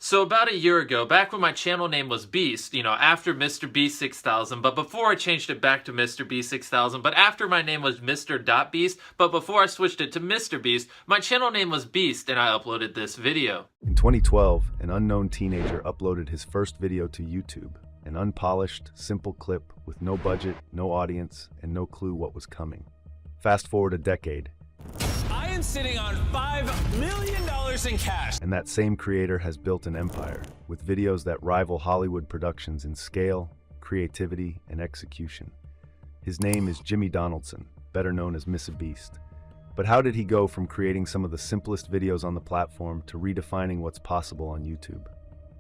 So about a year ago, back when my channel name was Beast, after MrBeast 6000, but before I changed it back to MrBeast 6000, but after my name was Mr.Beast, but before I switched it to MrBeast, my channel name was Beast and I uploaded this video. In 2012, an unknown teenager uploaded his first video to YouTube, an unpolished, simple clip with no budget, no audience, and no clue what was coming. Fast forward a decade, I am sitting on $5 million in cash. and that same creator has built an empire with videos that rival Hollywood productions in scale, creativity, and execution. His name is Jimmy Donaldson, better known as MrBeast. But how did he go from creating some of the simplest videos on the platform to redefining what's possible on YouTube?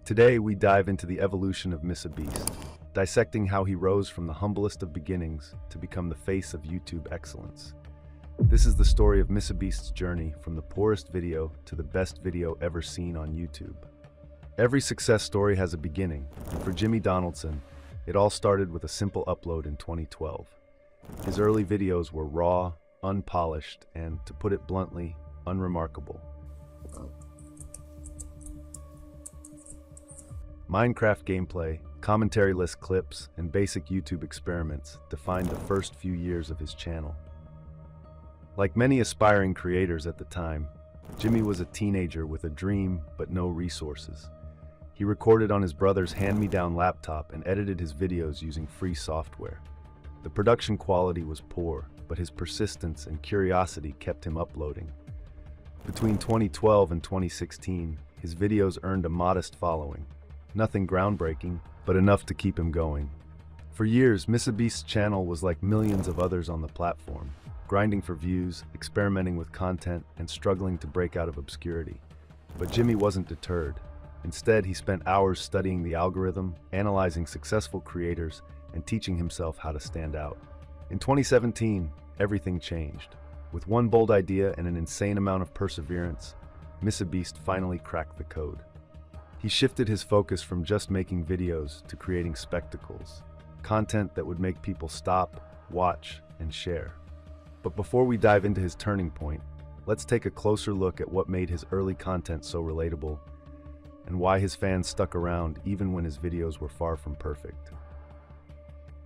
Today, we dive into the evolution of MrBeast, dissecting how he rose from the humblest of beginnings to become the face of YouTube excellence. This is the story of MrBeast's journey from the poorest video to the best video ever seen on YouTube. Every success story has a beginning, and for Jimmy Donaldson, it all started with a simple upload in 2012. His early videos were raw, unpolished, and, to put it bluntly, unremarkable. Minecraft gameplay, commentary-less clips, and basic YouTube experiments defined the first few years of his channel. Like many aspiring creators at the time, Jimmy was a teenager with a dream but no resources. He recorded on his brother's hand-me-down laptop and edited his videos using free software. The production quality was poor, but his persistence and curiosity kept him uploading. Between 2012 and 2016, his videos earned a modest following. Nothing groundbreaking, but enough to keep him going. For years, MrBeast's channel was like millions of others on the platform, grinding for views, experimenting with content, and struggling to break out of obscurity. But Jimmy wasn't deterred. Instead, he spent hours studying the algorithm, analyzing successful creators, and teaching himself how to stand out. In 2017, everything changed. With one bold idea and an insane amount of perseverance, MrBeast finally cracked the code. He shifted his focus from just making videos to creating spectacles, content that would make people stop, watch, and share. But before we dive into his turning point, let's take a closer look at what made his early content so relatable and why his fans stuck around even when his videos were far from perfect.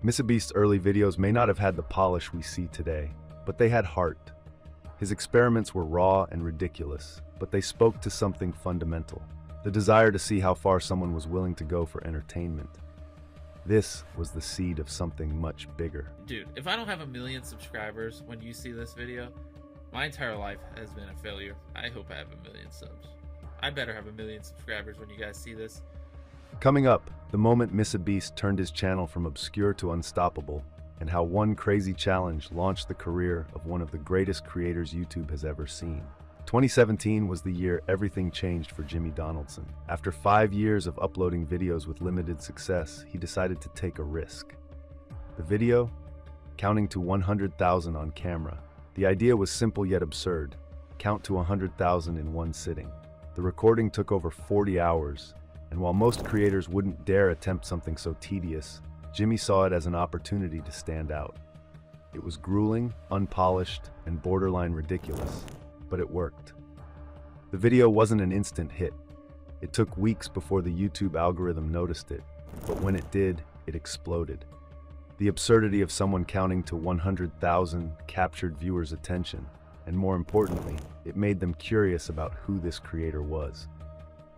MrBeast's early videos may not have had the polish we see today, but they had heart. His experiments were raw and ridiculous, but they spoke to something fundamental, the desire to see how far someone was willing to go for entertainment. This was the seed of something much bigger. Dude, if I don't have 1 million subscribers when you see this video, my entire life has been a failure. I hope I have 1 million subs. I better have 1 million subscribers when you guys see this. Coming up, the moment MrBeast turned his channel from obscure to unstoppable, and how one crazy challenge launched the career of one of the greatest creators YouTube has ever seen. 2017 was the year everything changed for Jimmy Donaldson. After 5 years of uploading videos with limited success, he decided to take a risk. The video? Counting to 100,000 on camera. The idea was simple yet absurd. Count to 100,000 in one sitting. The recording took over 40 hours, and while most creators wouldn't dare attempt something so tedious, Jimmy saw it as an opportunity to stand out. It was grueling, unpolished, and borderline ridiculous, but it worked. The video wasn't an instant hit. It took weeks before the YouTube algorithm noticed it, but when it did, it exploded. The absurdity of someone counting to 100,000 captured viewers' attention, and more importantly, it made them curious about who this creator was.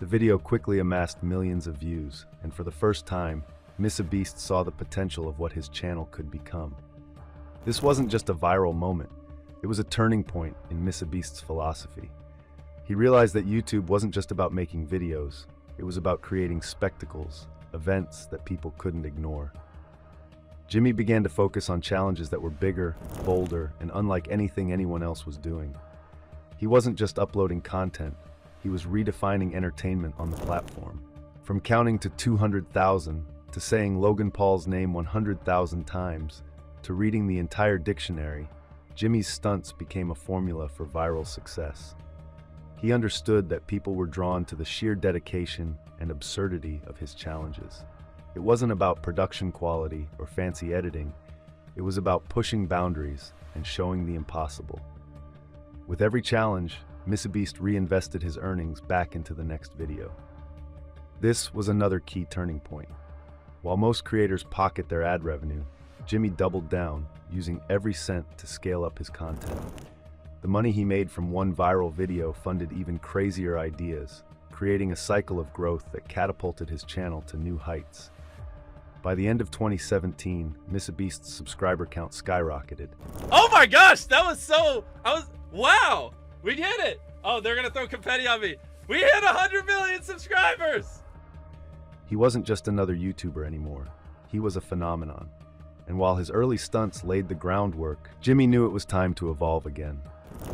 The video quickly amassed millions of views, and for the first time, MrBeast saw the potential of what his channel could become. This wasn't just a viral moment. It was a turning point in MrBeast's philosophy. He realized that YouTube wasn't just about making videos, it was about creating spectacles, events that people couldn't ignore. Jimmy began to focus on challenges that were bigger, bolder, and unlike anything anyone else was doing. He wasn't just uploading content, he was redefining entertainment on the platform. From counting to 200,000, to saying Logan Paul's name 100,000 times, to reading the entire dictionary, Jimmy's stunts became a formula for viral success. He understood that people were drawn to the sheer dedication and absurdity of his challenges. It wasn't about production quality or fancy editing, it was about pushing boundaries and showing the impossible. With every challenge, MrBeast reinvested his earnings back into the next video. This was another key turning point. While most creators pocket their ad revenue, Jimmy doubled down, using every cent to scale up his content. The money he made from one viral video funded even crazier ideas, creating a cycle of growth that catapulted his channel to new heights. By the end of 2017, MrBeast's subscriber count skyrocketed. Oh my gosh, wow, we did it. Oh, they're gonna throw confetti on me. We hit 100 million subscribers. He wasn't just another YouTuber anymore. He was a phenomenon. And while his early stunts laid the groundwork, Jimmy knew it was time to evolve again.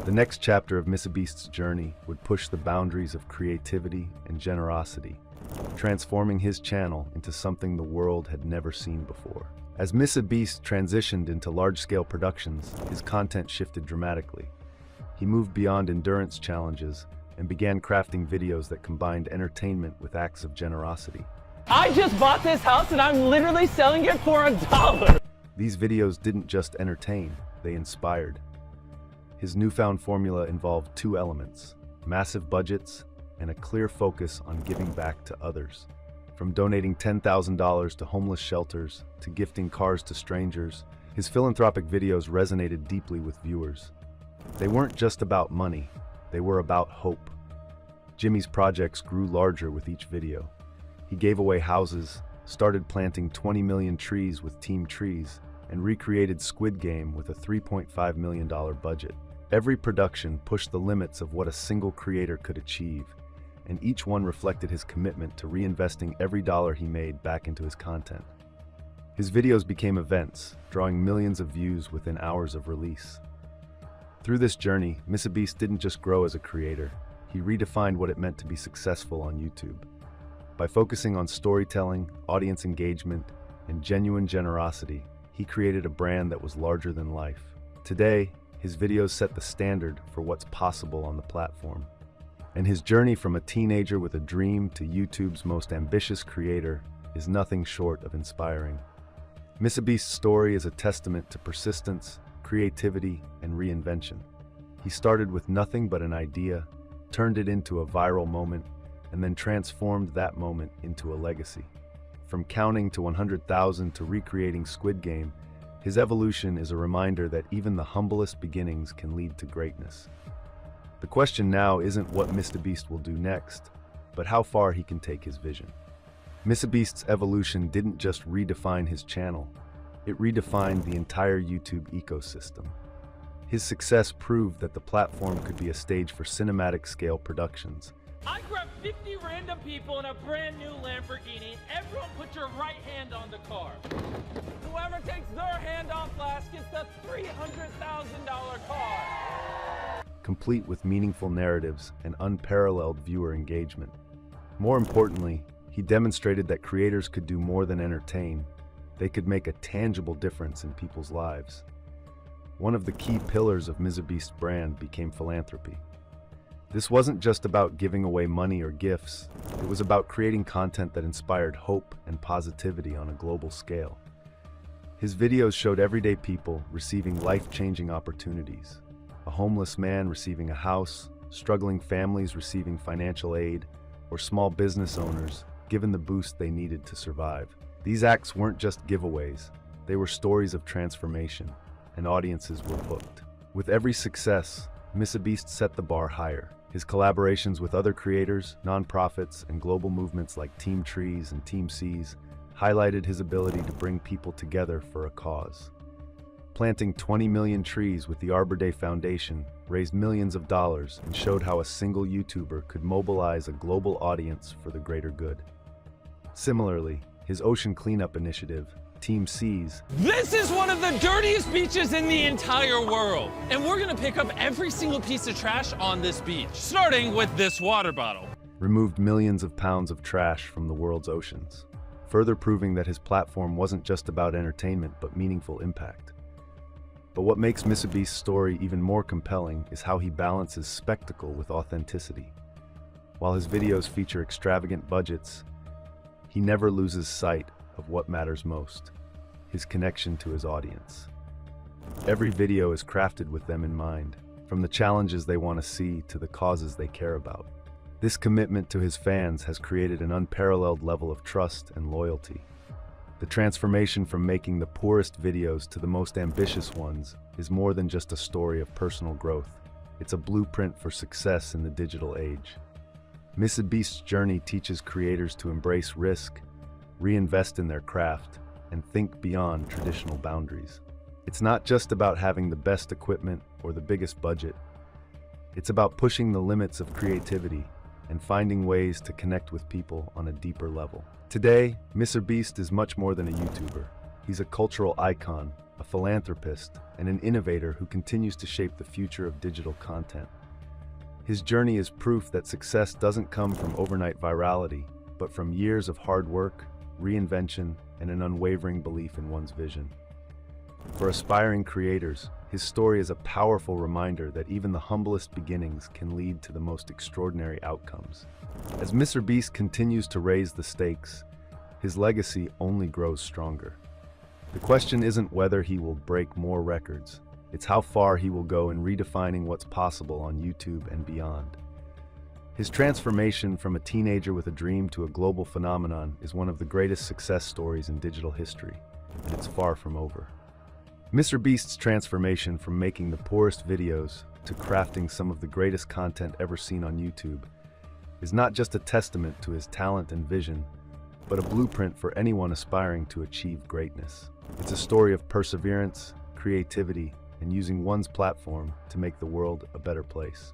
The next chapter of MrBeast's journey would push the boundaries of creativity and generosity, transforming his channel into something the world had never seen before. As MrBeast transitioned into large-scale productions, his content shifted dramatically. He moved beyond endurance challenges and began crafting videos that combined entertainment with acts of generosity. I just bought this house and I'm literally selling it for $1. These videos didn't just entertain, they inspired. His newfound formula involved two elements: massive budgets and a clear focus on giving back to others. From donating $10,000 to homeless shelters to gifting cars to strangers, his philanthropic videos resonated deeply with viewers. They weren't just about money, they were about hope. Jimmy's projects grew larger with each video. He gave away houses, started planting 20 million trees with Team Trees, and recreated Squid Game with a $3.5 million budget. Every production pushed the limits of what a single creator could achieve, and each one reflected his commitment to reinvesting every dollar he made back into his content. His videos became events, drawing millions of views within hours of release. Through this journey, MrBeast didn't just grow as a creator, he redefined what it meant to be successful on YouTube. By focusing on storytelling, audience engagement, and genuine generosity, he created a brand that was larger than life. Today, his videos set the standard for what's possible on the platform. And his journey from a teenager with a dream to YouTube's most ambitious creator is nothing short of inspiring. MrBeast's story is a testament to persistence, creativity, and reinvention. He started with nothing but an idea, turned it into a viral moment, and then transformed that moment into a legacy. From counting to 100,000 to recreating Squid Game, his evolution is a reminder that even the humblest beginnings can lead to greatness. The question now isn't what MrBeast will do next, but how far he can take his vision. MrBeast's evolution didn't just redefine his channel, it redefined the entire YouTube ecosystem. His success proved that the platform could be a stage for cinematic-scale productions. I grabbed 50 random people in a brand new Lamborghini. Everyone put your right hand on the car. Whoever takes their hand off last gets the $300,000 car. Complete with meaningful narratives and unparalleled viewer engagement. More importantly, he demonstrated that creators could do more than entertain. They could make a tangible difference in people's lives. One of the key pillars of MrBeast's brand became philanthropy. This wasn't just about giving away money or gifts, it was about creating content that inspired hope and positivity on a global scale. His videos showed everyday people receiving life-changing opportunities. A homeless man receiving a house, struggling families receiving financial aid, or small business owners given the boost they needed to survive. These acts weren't just giveaways, they were stories of transformation, and audiences were hooked. With every success, MrBeast set the bar higher. His collaborations with other creators, nonprofits, and global movements like Team Trees and Team Seas highlighted his ability to bring people together for a cause. Planting 20 million trees with the Arbor Day Foundation raised millions of dollars and showed how a single YouTuber could mobilize a global audience for the greater good. Similarly, his ocean cleanup initiative, Team Seas. This is one of the dirtiest beaches in the entire world. And we're gonna pick up every single piece of trash on this beach, starting with this water bottle. Removed millions of pounds of trash from the world's oceans, further proving that his platform wasn't just about entertainment but meaningful impact. But what makes MrBeast's story even more compelling is how he balances spectacle with authenticity. While his videos feature extravagant budgets, he never loses sight of what matters most: his connection to his audience. Every video is crafted with them in mind, from the challenges they want to see to the causes they care about. This commitment to his fans has created an unparalleled level of trust and loyalty. The transformation from making the poorest videos to the most ambitious ones is more than just a story of personal growth. It's a blueprint for success in the digital age. MrBeast's journey teaches creators to embrace risk, reinvest in their craft, and think beyond traditional boundaries. It's not just about having the best equipment or the biggest budget. It's about pushing the limits of creativity and finding ways to connect with people on a deeper level. Today, MrBeast is much more than a YouTuber. He's a cultural icon, a philanthropist, and an innovator who continues to shape the future of digital content. His journey is proof that success doesn't come from overnight virality, but from years of hard work, reinvention, and an unwavering belief in one's vision. For aspiring creators, his story is a powerful reminder that even the humblest beginnings can lead to the most extraordinary outcomes. As MrBeast continues to raise the stakes, his legacy only grows stronger. The question isn't whether he will break more records, it's how far he will go in redefining what's possible on YouTube and beyond. His transformation from a teenager with a dream to a global phenomenon is one of the greatest success stories in digital history, and it's far from over. MrBeast's transformation from making the poorest videos to crafting some of the greatest content ever seen on YouTube is not just a testament to his talent and vision, but a blueprint for anyone aspiring to achieve greatness. It's a story of perseverance, creativity, and using one's platform to make the world a better place.